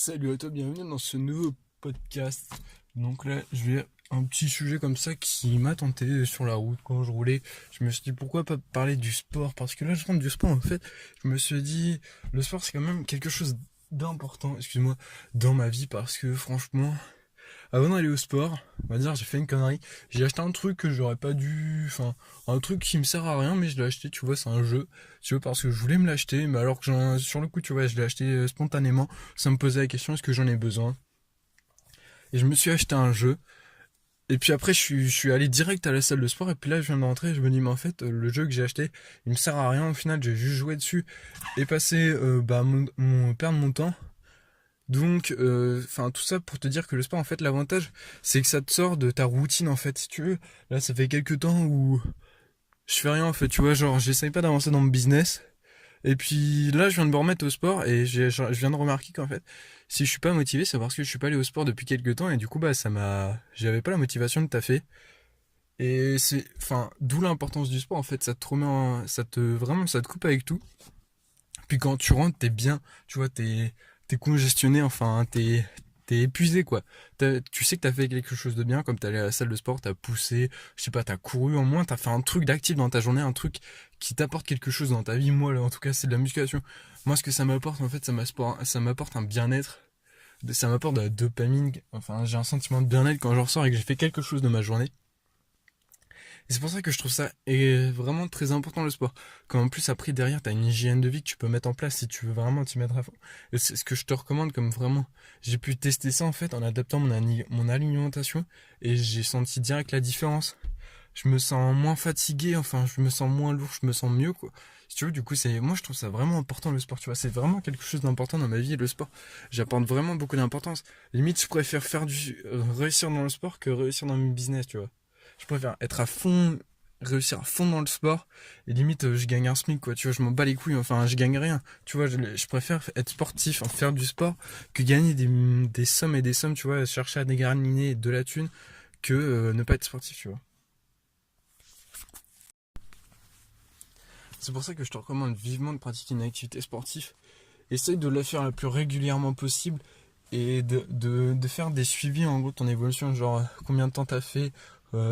Salut à toi, bienvenue dans ce nouveau podcast. Donc là, je vais un petit sujet comme ça qui m'a tenté sur la route quand je roulais. Je me suis dit pourquoi pas parler du sport, parce que là je rentre du sport en fait. Je me suis dit le sport c'est quand même quelque chose d'important, excuse-moi, dans ma vie parce que franchement, avant d'aller au sport, on va dire j'ai fait une connerie. J'ai acheté un truc que j'aurais pas dû, enfin un truc qui me sert à rien, mais je l'ai acheté. Tu vois, c'est un jeu. Tu vois, parce que je voulais me l'acheter, mais alors que sur le coup, tu vois, je l'ai acheté spontanément. Ça me posait la question est-ce que j'en ai besoin. Et je me suis acheté un jeu. Et puis après, je suis allé direct à la salle de sport. Et puis là, je viens de rentrer. Et je me dis mais en fait, le jeu que j'ai acheté, il me sert à rien. Au final, j'ai juste joué dessus et passé perdre mon temps. Donc, enfin, tout ça pour te dire que le sport, en fait, l'avantage, c'est que ça te sort de ta routine, en fait, si tu veux. Là, ça fait quelques temps où je fais rien, en fait, tu vois, genre, j'essaye pas d'avancer dans mon business. Et puis là, je viens de me remettre au sport et je viens de remarquer qu'en fait, si je suis pas motivé, c'est parce que je suis pas allé au sport depuis quelques temps et du coup, bah, j'avais pas la motivation de taffer. Et c'est, enfin, d'où l'importance du sport, en fait, ça te remet vraiment, ça te coupe avec tout. Puis quand tu rentres, t'es bien, tu vois, t'es congestionné, enfin, t'es épuisé, quoi. Tu sais que t'as fait quelque chose de bien, comme t'es allé à la salle de sport, t'as poussé, je sais pas, t'as couru, au moins t'as fait un truc d'actif dans ta journée, un truc qui t'apporte quelque chose dans ta vie. Moi, là, en tout cas, c'est de la musculation. Moi, ce que ça m'apporte, en fait, ça m'apporte un bien-être, ça m'apporte de la dopamine, enfin, j'ai un sentiment de bien-être quand je ressors et que j'ai fait quelque chose de ma journée. Et c'est pour ça que je trouve ça vraiment très important le sport. Quand en plus après derrière t'as une hygiène de vie que tu peux mettre en place si tu veux vraiment t'y mettre à fond. Et c'est ce que je te recommande comme vraiment. J'ai pu tester ça en fait en adaptant mon alimentation et j'ai senti direct la différence. Je me sens moins fatigué, enfin je me sens moins lourd, je me sens mieux quoi. Si tu veux, du coup moi je trouve ça vraiment important le sport, tu vois, c'est vraiment quelque chose d'important dans ma vie le sport. J'apporte vraiment beaucoup d'importance. Limite je préfère réussir dans le sport que réussir dans mon business, tu vois. Je préfère être à fond, réussir à fond dans le sport, et limite je gagne un SMIC quoi, tu vois, je m'en bats les couilles, enfin je gagne rien, tu vois, je préfère être sportif, faire du sport, que gagner des sommes et des sommes, tu vois, chercher à dégarniner de la thune, que ne pas être sportif, tu vois. C'est pour ça que je te recommande vivement de pratiquer une activité sportive. Essaye de la faire le plus régulièrement possible et de faire des suivis en gros de ton évolution, genre combien de temps t'as fait,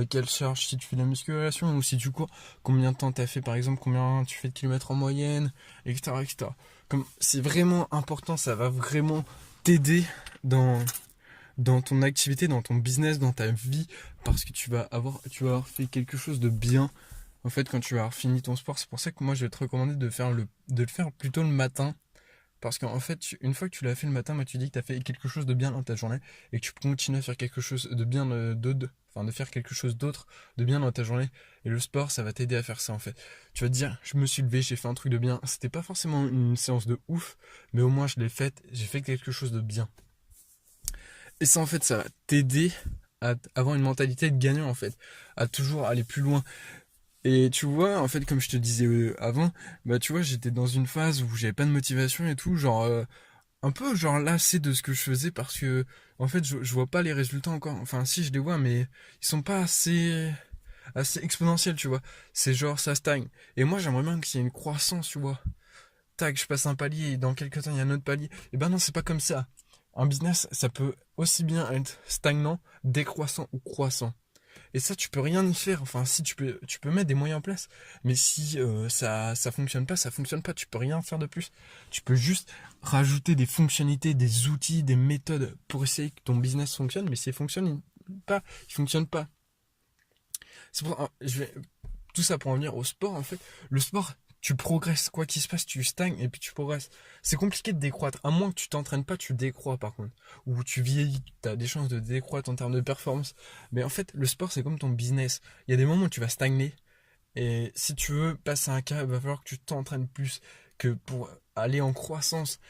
quelle charge si tu fais de la musculation ou si tu cours, combien de temps t'as fait par exemple, combien tu fais de kilomètres en moyenne, etc. etc. Comme c'est vraiment important, ça va vraiment t'aider dans ton activité, dans ton business, dans ta vie, parce que tu vas avoir fait quelque chose de bien. En fait, quand tu vas avoir fini ton sport, c'est pour ça que moi je vais te recommander de le faire plutôt le matin parce qu'en fait, une fois que tu l'as fait le matin, moi, tu dis que tu as fait quelque chose de bien dans ta journée et que tu continues à faire quelque chose de bien enfin de faire quelque chose d'autre de bien dans ta journée. Et le sport, ça va t'aider à faire ça en fait. Tu vas te dire, je me suis levé, j'ai fait un truc de bien. C'était pas forcément une séance de ouf, mais au moins je l'ai faite, j'ai fait quelque chose de bien. Et ça en fait, ça va t'aider à avoir une mentalité de gagnant en fait, à toujours aller plus loin. Et tu vois, en fait, comme je te disais avant, bah tu vois, j'étais dans une phase où j'avais pas de motivation et tout, genre un peu genre lassé de ce que je faisais parce que en fait je vois pas les résultats encore. Enfin si je les vois mais ils sont pas assez exponentiels, tu vois. C'est genre ça stagne. Et moi j'aimerais bien qu'il y ait une croissance, tu vois. Tac, je passe un palier et dans quelques temps il y a un autre palier. Et ben non, c'est pas comme ça. Un business, ça peut aussi bien être stagnant, décroissant ou croissant. Et ça, tu peux rien y faire. Enfin, si tu peux mettre des moyens en place, mais si ça fonctionne pas, ça fonctionne pas. Tu peux rien faire de plus. Tu peux juste rajouter des fonctionnalités, des outils, des méthodes pour essayer que ton business fonctionne. Mais si il fonctionne pas. C'est pour, tout ça pour en venir au sport. En fait, le sport, tu progresses. Quoi qu'il se passe, tu stagnes et puis tu progresses. C'est compliqué de décroître. À moins que tu t'entraînes pas, tu décroît par contre. Ou tu vieillis, tu as des chances de décroître en termes de performance. Mais en fait, le sport, c'est comme ton business. Il y a des moments où tu vas stagner. Et si tu veux passer un cap, il va falloir que tu t'entraînes plus que pour aller en croissance.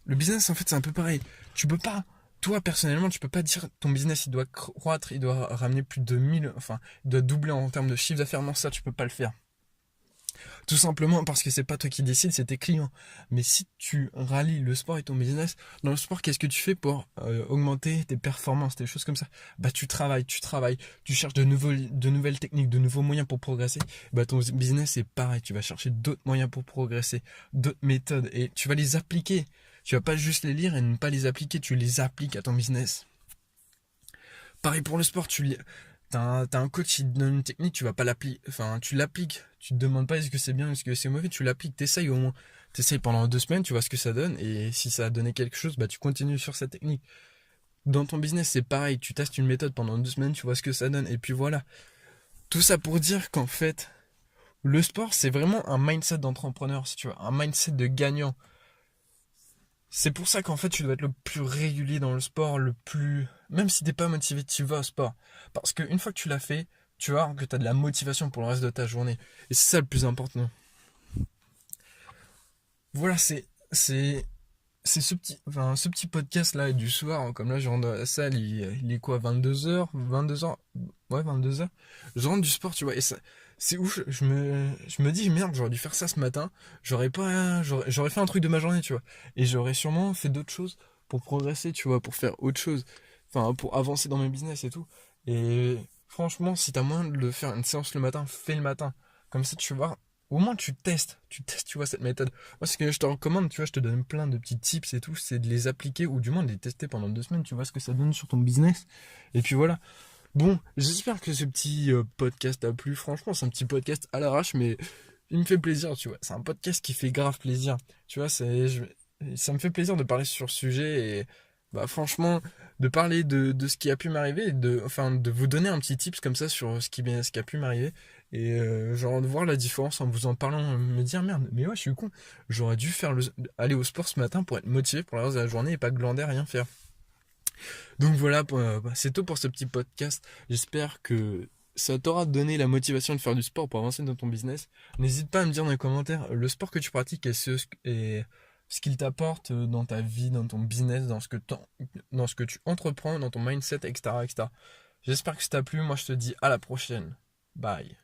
Le business, en fait, c'est un peu pareil. Tu peux pas, toi, personnellement, tu peux pas dire ton business, il doit croître, il doit ramener plus de 1000, enfin, il doit doubler en termes de chiffre d'affaires. Non, ça, tu peux pas le faire. Tout simplement parce que c'est pas toi qui décides, c'est tes clients. Mais si tu rallies le sport et ton business, dans le sport, qu'est-ce que tu fais pour augmenter tes performances, des choses comme ça? Bah tu travailles, tu cherches de nouvelles techniques, de nouveaux moyens pour progresser. Bah ton business c'est pareil, tu vas chercher d'autres moyens pour progresser, d'autres méthodes et tu vas les appliquer. Tu vas pas juste les lire et ne pas les appliquer, tu les appliques à ton business. Pareil pour le sport, t'as un coach qui te donne une technique, tu vas pas l'appliquer, enfin tu l'appliques, tu te demandes pas est-ce que c'est bien, est-ce que c'est mauvais, tu l'appliques, t'essayes au moins. T'essayes pendant 2 semaines, tu vois ce que ça donne, et si ça a donné quelque chose, bah tu continues sur cette technique. Dans ton business, c'est pareil, tu testes une méthode pendant 2 semaines, tu vois ce que ça donne, et puis voilà. Tout ça pour dire qu'en fait, le sport, c'est vraiment un mindset d'entrepreneur, si tu veux, un mindset de gagnant. C'est pour ça qu'en fait, tu dois être le plus régulier dans le sport, le plus... Même si t'es pas motivé, tu vas au sport. Parce qu'une fois que tu l'as fait, tu vas voir que tu as de la motivation pour le reste de ta journée. Et c'est ça le plus important. Voilà, c'est ce petit podcast là du soir, comme là je rentre dans la salle, il est quoi, 22 h 22 h, ouais 22 h, je rentre du sport, tu vois, et ça, c'est ouf, je me dis merde, j'aurais dû faire ça ce matin, j'aurais fait un truc de ma journée, tu vois, et j'aurais sûrement fait d'autres choses pour progresser, tu vois, pour faire autre chose, enfin pour avancer dans mes business et tout, et franchement si t'as moyen de faire une séance le matin, fais le matin, comme ça tu vas, au moins tu testes, tu vois, cette méthode. Moi, ce que je te recommande, tu vois, je te donne plein de petits tips et tout, c'est de les appliquer ou du moins de les tester pendant 2 semaines, tu vois ce que ça donne sur ton business. Et puis voilà. Bon, j'espère que ce petit podcast t'a plu. Franchement, c'est un petit podcast à l'arrache, mais il me fait plaisir, tu vois. C'est un podcast qui fait grave plaisir. Tu vois, ça me fait plaisir de parler sur ce sujet et bah franchement, de parler de ce qui a pu m'arriver et de vous donner un petit tips comme ça sur ce qui a pu m'arriver. Et genre de voir la différence en vous en parlant, me dire merde, mais ouais, je suis con. J'aurais dû aller au sport ce matin pour être motivé pour le reste de la journée et pas glander à rien faire. Donc voilà, c'est tout pour ce petit podcast. J'espère que ça t'aura donné la motivation de faire du sport pour avancer dans ton business. N'hésite pas à me dire dans les commentaires le sport que tu pratiques et ce qu'il t'apporte dans ta vie, dans ton business, dans ce que tu entreprends, dans ton mindset, etc., etc. J'espère que ça t'a plu. Moi, je te dis à la prochaine. Bye.